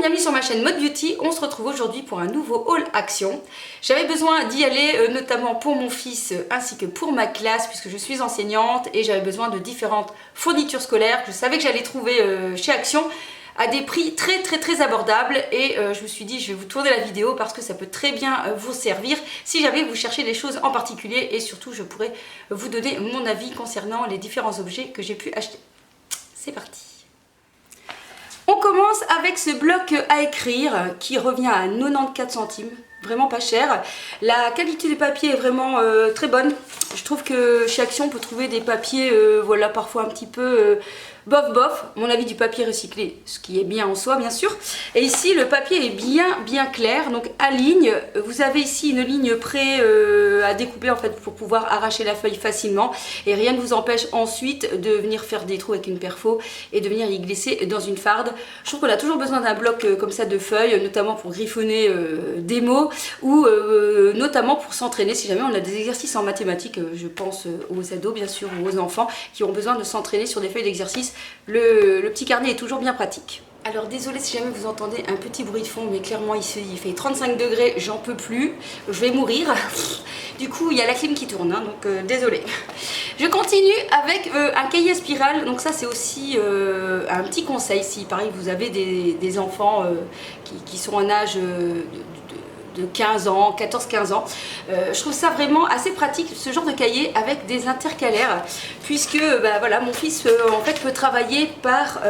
bienvenue sur ma chaîne Mode Beauty. On se retrouve aujourd'hui pour un nouveau haul action. J'avais besoin d'y aller notamment pour mon fils ainsi que pour ma classe puisque je suis enseignante et j'avais besoin de différentes fournitures scolaires que je savais que j'allais trouver chez Action à des prix très abordables et je me suis dit je vais vous tourner la vidéo parce que ça peut très bien vous servir si jamais vous cherchez des choses en particulier et surtout je pourrais vous donner mon avis concernant les différents objets que j'ai pu acheter. C'est parti. On commence avec ce bloc à écrire qui revient à 94 centimes, vraiment pas cher. La qualité du papier est vraiment très bonne. Je trouve que chez Action on peut trouver des papiers voilà, parfois un petit peu bof, mon avis du papier recyclé, ce qui est bien en soi bien sûr. Et ici le papier est bien clair, donc à ligne. Vous avez ici une ligne près à découper en fait pour pouvoir arracher la feuille facilement. Et rien ne vous empêche ensuite de venir faire des trous avec une perfo et de venir y glisser dans une farde. Je trouve qu'on a toujours besoin d'un bloc comme ça de feuilles, notamment pour griffonner des mots ou notamment pour s'entraîner si jamais on a des exercices en mathématiques. Je pense aux ados bien sûr ou aux enfants qui ont besoin de s'entraîner sur des feuilles d'exercice. Le petit carnet est toujours bien pratique. Alors désolé si jamais vous entendez un petit bruit de fond, mais clairement ici il fait 35 degrés, j'en peux plus, je vais mourir. Du coup il y a la clim qui tourne, hein, donc désolé. Je continue avec un cahier à spirale, donc ça c'est aussi un petit conseil si pareil vous avez des enfants qui sont en âge de 15 ans, 14-15 ans. Je trouve ça vraiment assez pratique ce genre de cahier avec des intercalaires puisque bah, voilà, mon fils en fait peut travailler par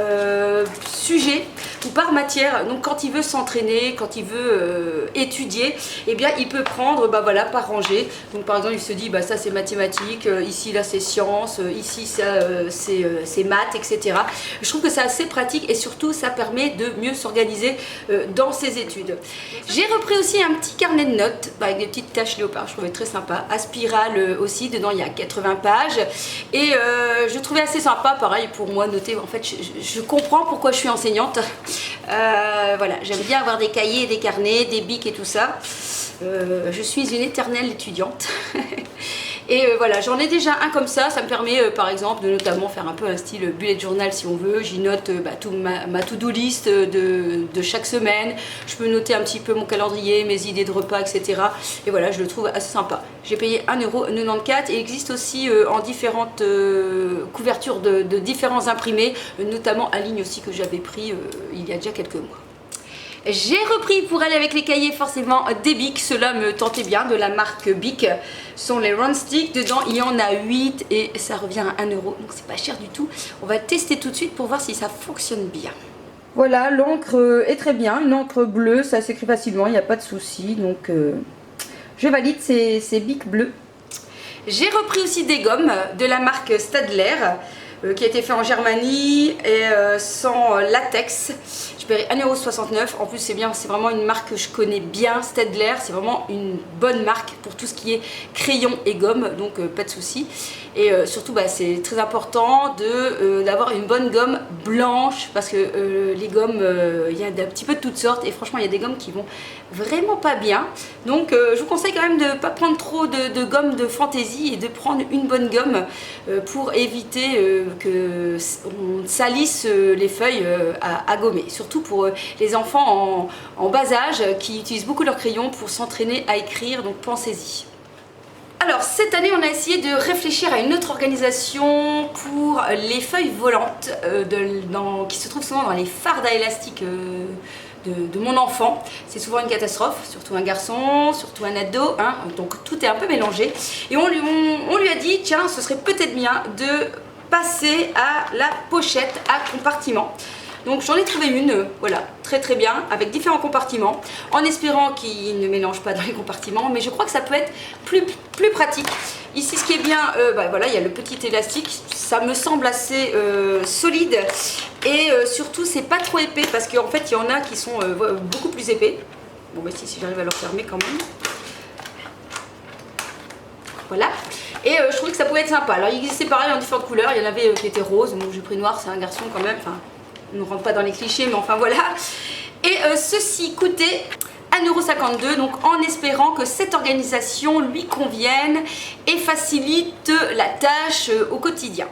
sujet ou par matière, donc quand il veut s'entraîner, quand il veut étudier, eh bien il peut prendre bah, voilà, par rangée. Donc par exemple il se dit bah, ça c'est mathématiques, ici là c'est sciences, ici ça c'est maths, etc. Je trouve que c'est assez pratique et surtout ça permet de mieux s'organiser dans ses études. J'ai repris aussi un petit carnet de notes avec des petites taches léopard, je trouvais très sympa, à spirale aussi, dedans il y a 80 pages et je trouvais assez sympa, pareil pour moi noter, en fait je comprends pourquoi je suis enseignante, voilà, j'aime bien avoir des cahiers, des carnets, des bics et tout ça, je suis une éternelle étudiante. Et voilà, j'en ai déjà un comme ça me permet par exemple de notamment faire un peu un style bullet journal si on veut. J'y note ma to-do list de chaque semaine. Je peux noter un petit peu mon calendrier, mes idées de repas, etc. Et voilà, je le trouve assez sympa. J'ai payé 1,94 € et il existe aussi en différentes couvertures de différents imprimés, notamment un ligne aussi que j'avais pris il y a déjà quelques mois. J'ai repris pour aller avec les cahiers forcément des Bic, cela me tentait bien, de la marque Bic. Ce sont les Round Stick, dedans il y en a 8 et ça revient à 1 €, donc c'est pas cher du tout. On va tester tout de suite pour voir si ça fonctionne bien. Voilà, l'encre est très bien, une encre bleue, ça s'écrit facilement, il n'y a pas de souci, donc je valide ces Bic bleus. J'ai repris aussi des gommes de la marque Staedtler, qui a été fait en Germanie et sans latex. Je paierai 1,69 €. En plus c'est bien, c'est vraiment une marque que je connais bien, Staedtler, c'est vraiment une bonne marque pour tout ce qui est crayon et gomme, donc pas de souci. Et surtout bah, c'est très important d'avoir une bonne gomme blanche parce que les gommes, il y a un petit peu de toutes sortes et franchement il y a des gommes qui vont vraiment pas bien. Donc je vous conseille quand même de ne pas prendre trop de gomme de fantaisie et de prendre une bonne gomme pour éviter qu'on salisse les feuilles à gommer. Surtout pour les enfants en bas âge qui utilisent beaucoup leur crayon pour s'entraîner à écrire, donc pensez-y. Alors cette année on a essayé de réfléchir à une autre organisation pour les feuilles volantes qui se trouvent souvent dans les fardes à élastique de mon enfant. C'est souvent une catastrophe, surtout un garçon, surtout un ado, hein, donc tout est un peu mélangé. Et on lui a dit tiens ce serait peut-être bien de passer à la pochette à compartiment. Donc j'en ai trouvé une, voilà, très bien, avec différents compartiments, en espérant qu'ils ne mélangent pas dans les compartiments, mais je crois que ça peut être plus pratique. Ici ce qui est bien, bah, voilà, il y a le petit élastique, ça me semble assez solide, et surtout c'est pas trop épais, parce qu'en fait il y en a qui sont beaucoup plus épais. Bon bah si j'arrive à le refermer quand même. Voilà. Et je trouvais que ça pouvait être sympa. Alors il existait pareil en différentes couleurs, il y en avait qui étaient roses, bon j'ai pris noir, c'est un garçon quand même, enfin on ne rentre pas dans les clichés mais enfin voilà. Et ceci coûtait 1,52 €, donc en espérant que cette organisation lui convienne et facilite la tâche au quotidien.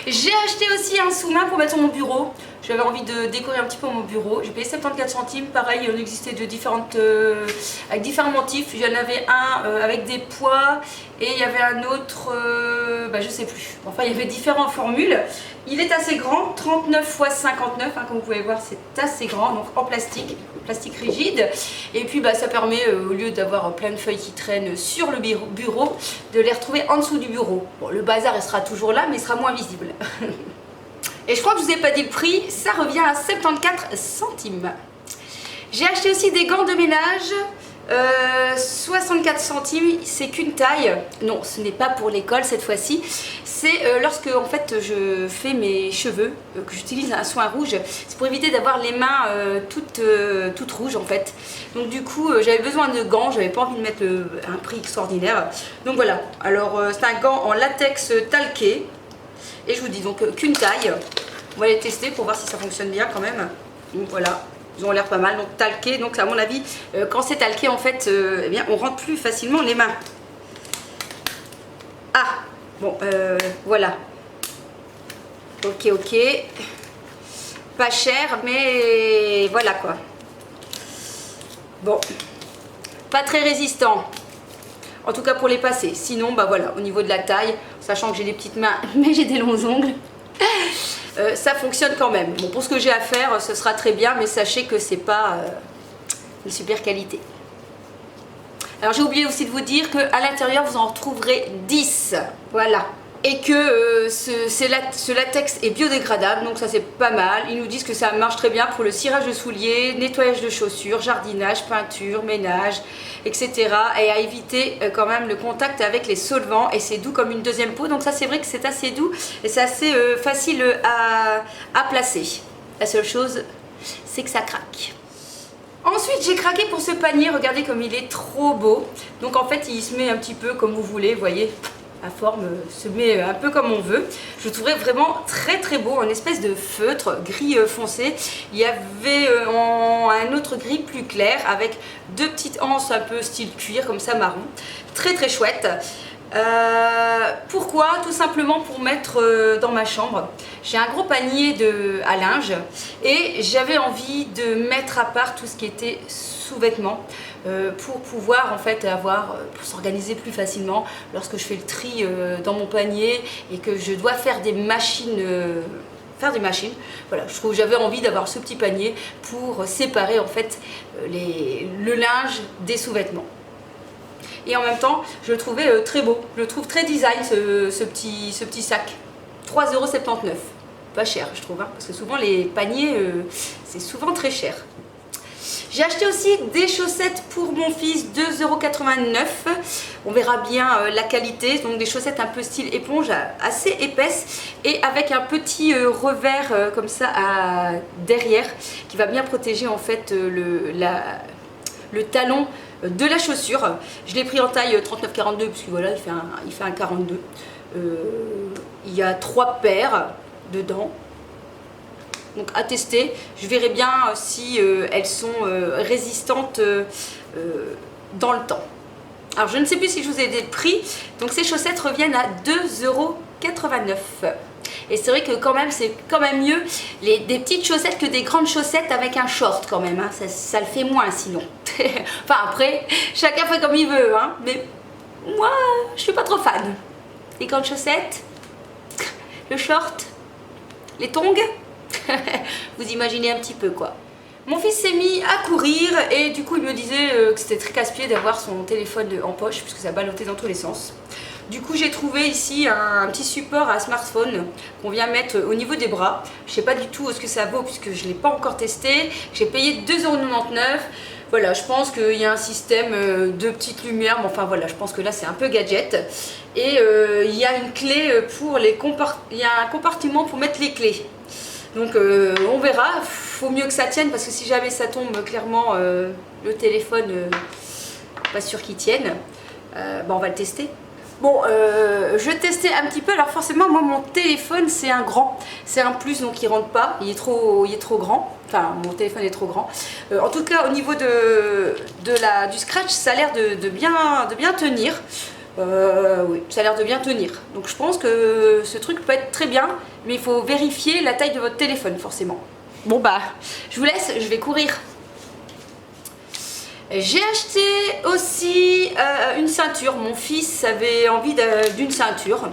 J'ai acheté aussi un sous-main pour mettre sur mon bureau. Je J'avais envie de décorer un petit peu mon bureau. J'ai payé 74 centimes. Pareil, il en existait de différentes, avec différents motifs. Il y en avait un avec des pois et il y avait un autre, je sais plus. Enfin, il y avait différentes formules. Il est assez grand, 39 x 59, hein, comme vous pouvez voir, c'est assez grand, donc en plastique rigide. Et puis ça permet, au lieu d'avoir plein de feuilles qui traînent sur le bureau, de les retrouver en dessous du bureau. Bon, le bazar il sera toujours là, mais il sera moins visible. Et je crois que je vous ai pas dit le prix, ça revient à 74 centimes. J'ai acheté aussi des gants de ménage. 64 centimes, c'est qu'une taille. Non, ce n'est pas pour l'école cette fois-ci. C'est lorsque en fait je fais mes cheveux, que j'utilise un soin rouge. C'est pour éviter d'avoir les mains toutes rouges en fait. Donc du coup j'avais besoin de gants, j'avais pas envie de mettre un prix extraordinaire. Donc voilà, alors c'est un gant en latex talqué. Et je vous dis donc qu'une taille. On va les tester pour voir si ça fonctionne bien quand même. Donc voilà. Ils ont l'air pas mal, donc talqué, donc à mon avis, quand c'est talqué en fait, eh bien, on rentre plus facilement les mains. Ah, bon, voilà. Ok, pas cher, mais voilà quoi. Bon, pas très résistant, en tout cas pour les passer. Sinon, voilà, au niveau de la taille, sachant que j'ai des petites mains, mais j'ai des longs ongles. Ça fonctionne quand même. Bon, pour ce que j'ai à faire, ce sera très bien, mais sachez que c'est pas une super qualité. Alors j'ai oublié aussi de vous dire qu'à l'intérieur vous en retrouverez 10. Voilà. Et que ce latex est biodégradable, donc ça c'est pas mal. Ils nous disent que ça marche très bien pour le cirage de souliers, nettoyage de chaussures, jardinage, peinture, ménage, etc. Et à éviter quand même le contact avec les solvants. Et c'est doux comme une deuxième peau, donc ça c'est vrai que c'est assez doux et c'est assez facile à placer. La seule chose, c'est que ça craque. Ensuite j'ai craqué pour ce panier, regardez comme il est trop beau. Donc en fait il se met un petit peu comme vous voulez, vous voyez. La forme se met un peu comme on veut. Je le trouverais vraiment très beau, une espèce de feutre gris foncé. Il y avait un autre gris plus clair avec deux petites anses un peu style cuir comme ça marron. Très chouette. Pourquoi? Tout simplement pour mettre dans ma chambre. J'ai un gros panier à linge et j'avais envie de mettre à part tout ce qui était sous-vêtements pour pouvoir en fait pour s'organiser plus facilement lorsque je fais le tri dans mon panier et que je dois faire des machines. Voilà, je trouve que j'avais envie d'avoir ce petit panier pour séparer en fait le linge des sous-vêtements. Et en même temps, je le trouvais très beau. Je le trouve très design ce petit sac. 3,79 €. Pas cher, je trouve, hein, parce que souvent les paniers, c'est souvent très cher. J'ai acheté aussi des chaussettes pour mon fils, 2,89 €. On verra bien la qualité. Donc des chaussettes un peu style éponge, assez épaisses et avec un petit revers comme ça derrière qui va bien protéger en fait le talon de la chaussure. Je l'ai pris en taille 39-42 parce que voilà, il fait un 42. Il y a 3 paires dedans. Donc à tester, je verrai bien si elles sont résistantes dans le temps. Alors je ne sais plus si je vous ai dit le prix, donc ces chaussettes reviennent à 2,89 €. Et c'est vrai que quand même c'est quand même mieux des petites chaussettes que des grandes chaussettes avec un short quand même, hein. Ça le fait moins sinon. Enfin après, chacun fait comme il veut, hein. Mais moi je suis pas trop fan. Les grandes chaussettes, le short, les tongs. Vous imaginez un petit peu quoi. Mon fils s'est mis à courir et du coup il me disait que c'était très casse-pied d'avoir son téléphone en poche puisque ça ballottait dans tous les sens. Du coup j'ai trouvé ici un petit support à smartphone qu'on vient mettre au niveau des bras. Je sais pas du tout ce que ça vaut puisque je ne l'ai pas encore testé. J'ai payé 2,99 €. Voilà, je pense qu'il y a un système de petites lumières, mais enfin voilà, je pense que là c'est un peu gadget. Et il y a une clé pour il y a un compartiment pour mettre les clés. Donc on verra, faut mieux que ça tienne parce que si jamais ça tombe clairement le téléphone, pas sûr qu'il tienne, on va le tester. Bon, je testais un petit peu, alors forcément moi mon téléphone c'est un grand, c'est un plus donc il rentre pas, il est trop grand, enfin mon téléphone est trop grand. En tout cas au niveau du scratch ça a l'air de bien tenir. Oui, ça a l'air de bien tenir. Donc je pense que ce truc peut être très bien, mais il faut vérifier la taille de votre téléphone forcément. Bon bah, je vous laisse, je vais courir. J'ai acheté aussi une ceinture. Mon fils avait envie d'une ceinture.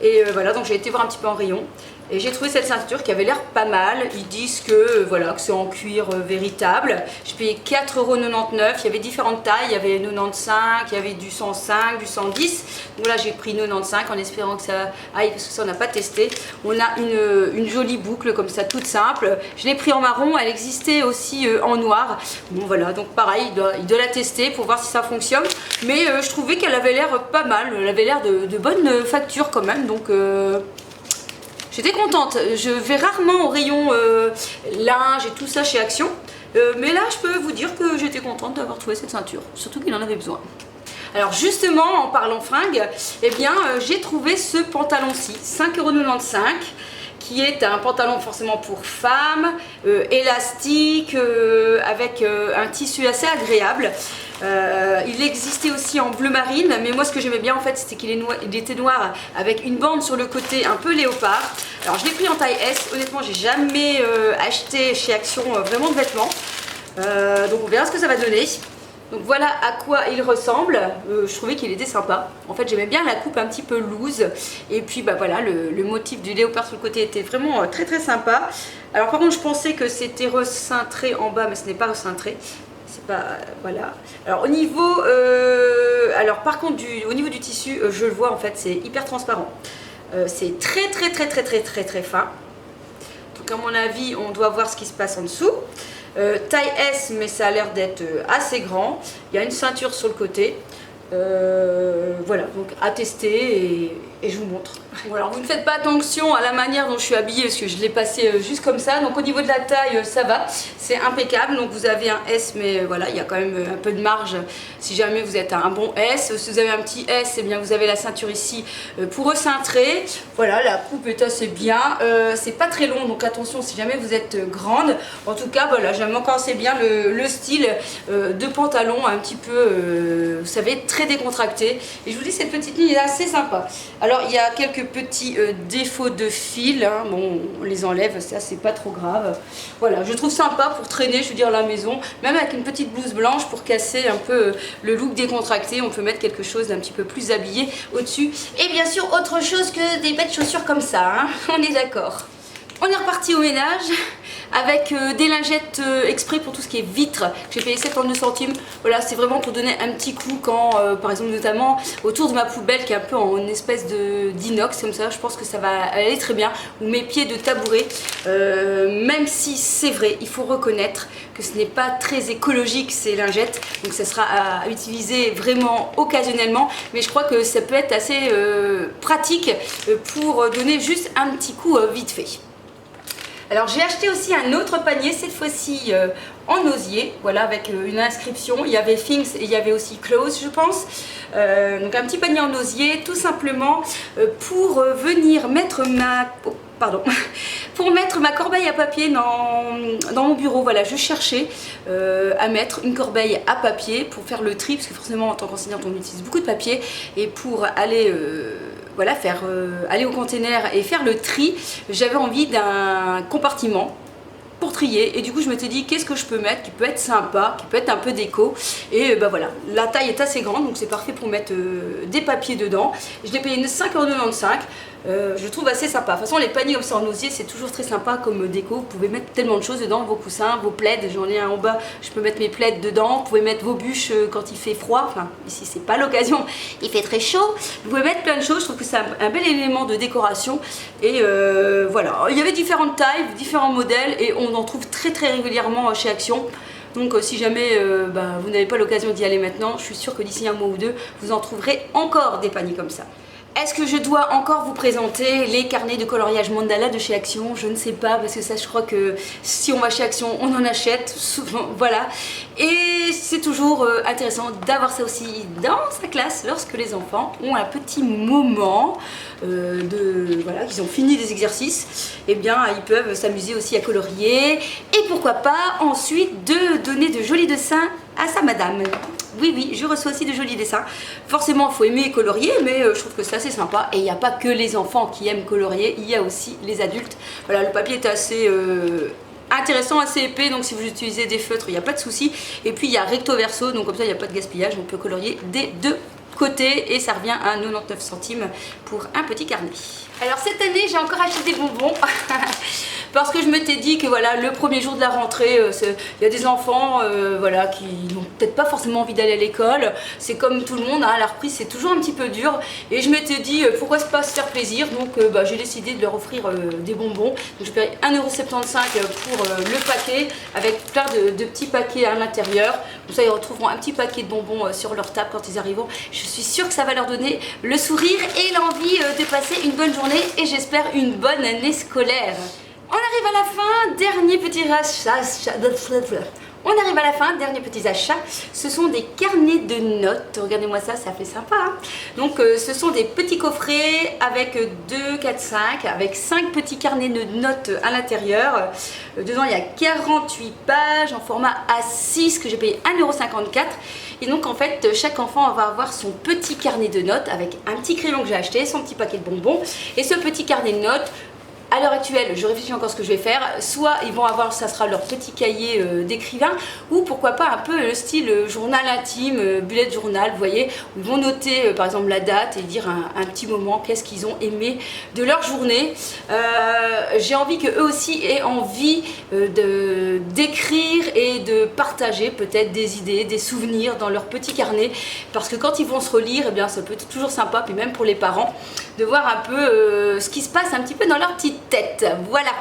Et voilà, donc j'ai été voir un petit peu en rayon. Et j'ai trouvé cette ceinture qui avait l'air pas mal. Ils disent que voilà, que c'est en cuir véritable. J'ai payé 4,99 €. Il y avait différentes tailles. Il y avait 95, il y avait du 105, du 110. Donc là, j'ai pris 95 en espérant que ça aille parce que ça, on n'a pas testé. On a une jolie boucle comme ça, toute simple. Je l'ai pris en marron. Elle existait aussi en noir. Bon, voilà. Donc pareil, il doit la tester pour voir si ça fonctionne. Mais je trouvais qu'elle avait l'air pas mal. Elle avait l'air de bonne facture quand même. Donc... j'étais contente. Je vais rarement au rayon linge et tout ça chez Action. Mais là, je peux vous dire que j'étais contente d'avoir trouvé cette ceinture. Surtout qu'il en avait besoin. Alors justement, en parlant fringues, eh bien, j'ai trouvé ce pantalon-ci, 5,95 €, qui est un pantalon forcément pour femmes, élastique, avec un tissu assez agréable. Il existait aussi en bleu marine, mais moi ce que j'aimais bien en fait c'était qu'il était noir avec une bande sur le côté un peu léopard. Alors je l'ai pris en taille S, honnêtement j'ai jamais acheté chez Action vraiment de vêtements, donc on verra ce que ça va donner. Donc voilà à quoi il ressemble. Je trouvais qu'il était sympa. En fait j'aimais bien la coupe un petit peu loose. Et puis bah voilà, le motif du léopard sur le côté était vraiment très très sympa. Alors par contre je pensais que c'était recintré en bas, mais ce n'est pas recintré. C'est pas... voilà. Alors au niveau... alors par contre au niveau du tissu, je le vois en fait, c'est hyper transparent. C'est très très très très très très très fin. Donc à mon avis, on doit voir ce qui se passe en dessous. Taille S, mais ça a l'air d'être assez grand. Il y a une ceinture sur le côté. Voilà, donc à tester et je vous montre. Bon, alors vous ne faites pas attention à la manière dont je suis habillée parce que je l'ai passé juste comme ça. Donc au niveau de la taille, ça va, c'est impeccable. Donc vous avez un S, mais voilà, il y a quand même un peu de marge si jamais vous êtes un bon S. Si vous avez un petit S, eh bien vous avez la ceinture ici pour recintrer. Voilà, la coupe est assez bien. C'est pas très long, donc attention si jamais vous êtes grande. En tout cas, voilà, j'aime encore assez bien le style de pantalon, un petit peu, vous savez, très décontracté. Et je vous dis, cette petite ligne est assez sympa. Alors il y a quelques petits défauts de fil, hein. Bon, on les enlève, ça c'est pas trop grave. Voilà, je trouve sympa pour traîner, je veux dire, à la maison, même avec une petite blouse blanche pour casser un peu le look décontracté. On peut mettre quelque chose d'un petit peu plus habillé au-dessus. Et bien sûr, autre chose que des bêtes chaussures comme ça, hein. On est d'accord. On est reparti au ménage avec des lingettes exprès pour tout ce qui est vitre. J'ai payé 72 centimes. Voilà, c'est vraiment pour donner un petit coup quand, par exemple, notamment autour de ma poubelle qui est un peu en espèce d'inox comme ça. Je pense que ça va aller très bien. Ou mes pieds de tabouret. Même si c'est vrai, il faut reconnaître que ce n'est pas très écologique ces lingettes. Donc ça sera à utiliser vraiment occasionnellement. Mais je crois que ça peut être assez pratique pour donner juste un petit coup vite fait. Alors j'ai acheté aussi un autre panier, cette fois-ci en osier, voilà, avec une inscription. Il y avait Things et il y avait aussi Clothes, je pense. Donc un petit panier en osier, tout simplement pour venir mettre pour mettre ma corbeille à papier dans mon bureau. Voilà, je cherchais à mettre une corbeille à papier pour faire le tri, parce que forcément en tant qu'enseignante on utilise beaucoup de papier, et pour aller voilà, aller au container et faire le tri, j'avais envie d'un compartiment pour trier. Et du coup je m'étais dit qu'est-ce que je peux mettre qui peut être sympa, qui peut être un peu déco. Et bah voilà, la taille est assez grande, donc c'est parfait pour mettre des papiers dedans. Je l'ai payé 5,95 €. Je trouve assez sympa. De toute façon les paniers comme ça en osier c'est toujours très sympa comme déco. Vous pouvez mettre tellement de choses dedans, vos coussins, vos plaids. J'en ai un en bas, je peux mettre mes plaids dedans. Vous pouvez mettre vos bûches quand il fait froid. Enfin ici c'est pas l'occasion, il fait très chaud. Vous pouvez mettre plein de choses, je trouve que c'est un bel élément de décoration. Et voilà, il y avait différentes tailles, différents modèles et on en trouve très très régulièrement chez Action. Donc si jamais vous n'avez pas l'occasion d'y aller maintenant, je suis sûre que d'ici un mois ou deux, vous en trouverez encore des paniers comme ça. Est-ce que je dois encore vous présenter les carnets de coloriage mandala de chez Action? Je ne sais pas, parce que ça je crois que si on va chez Action on en achète souvent, voilà. Et c'est toujours intéressant d'avoir ça aussi dans sa classe lorsque les enfants ont un petit moment voilà, qu'ils ont fini des exercices. Et bien ils peuvent s'amuser aussi à colorier et pourquoi pas ensuite de donner de jolis dessins à sa madame. Oui, je reçois aussi de jolis dessins. Forcément, il faut aimer colorier, mais je trouve que c'est assez sympa. Et il n'y a pas que les enfants qui aiment colorier, il y a aussi les adultes. Voilà, le papier est assez intéressant, assez épais, donc si vous utilisez des feutres, il n'y a pas de souci. Et puis il y a recto verso, donc comme ça il n'y a pas de gaspillage, on peut colorier des deux côtés et ça revient à 99 centimes pour un petit carnet. Alors cette année j'ai encore acheté des bonbons parce que je m'étais dit que voilà, le premier jour de la rentrée, il y a des enfants voilà, qui n'ont peut-être pas forcément envie d'aller à l'école. C'est comme tout le monde, hein, la reprise c'est toujours un petit peu dur. Et je m'étais dit pourquoi pas se faire plaisir. Donc j'ai décidé de leur offrir des bonbons. Donc j'ai payé 1,75 € pour le paquet avec plein de petits paquets à l'intérieur. Comme ça ils retrouveront un petit paquet de bonbons sur leur table quand ils arriveront. Je suis sûre que ça va leur donner le sourire et l'envie de passer une bonne journée et j'espère une bonne année scolaire. On arrive à la fin, dernier petit achat. On arrive à la fin, dernier petit achat. Ce sont des carnets de notes. Regardez-moi ça, ça fait sympa. Hein, donc ce sont des petits coffrets avec 2, 4, 5, avec 5 petits carnets de notes à l'intérieur. Dedans il y a 48 pages en format A6 que j'ai payé 1,54 €. Et donc en fait chaque enfant va avoir son petit carnet de notes avec un petit crayon que j'ai acheté, son petit paquet de bonbons. Et ce petit carnet de notes, à l'heure actuelle, je réfléchis encore ce que je vais faire. Soit ils vont avoir, ça sera leur petit cahier d'écrivain, ou pourquoi pas un peu le style journal intime, bullet journal, vous voyez, où ils vont noter par exemple la date et dire un petit moment, qu'est-ce qu'ils ont aimé de leur journée. J'ai envie qu'eux aussi aient envie d'écrire et de partager peut-être des idées, des souvenirs dans leur petit carnet, parce que quand ils vont se relire, eh bien, ça peut être toujours sympa, puis même pour les parents, de voir un peu ce qui se passe un petit peu dans leur petite tête. Voilà.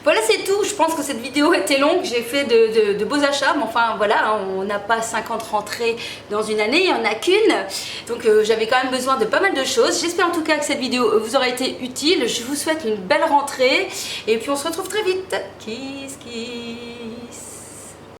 Voilà, c'est tout. Je pense que cette vidéo était longue. J'ai fait de beaux achats, mais enfin voilà, on n'a pas 50 rentrées dans une année, il n'y en a qu'une. Donc j'avais quand même besoin de pas mal de choses. J'espère en tout cas que cette vidéo vous aura été utile. Je vous souhaite une belle rentrée et puis on se retrouve très vite. Kiss, kiss.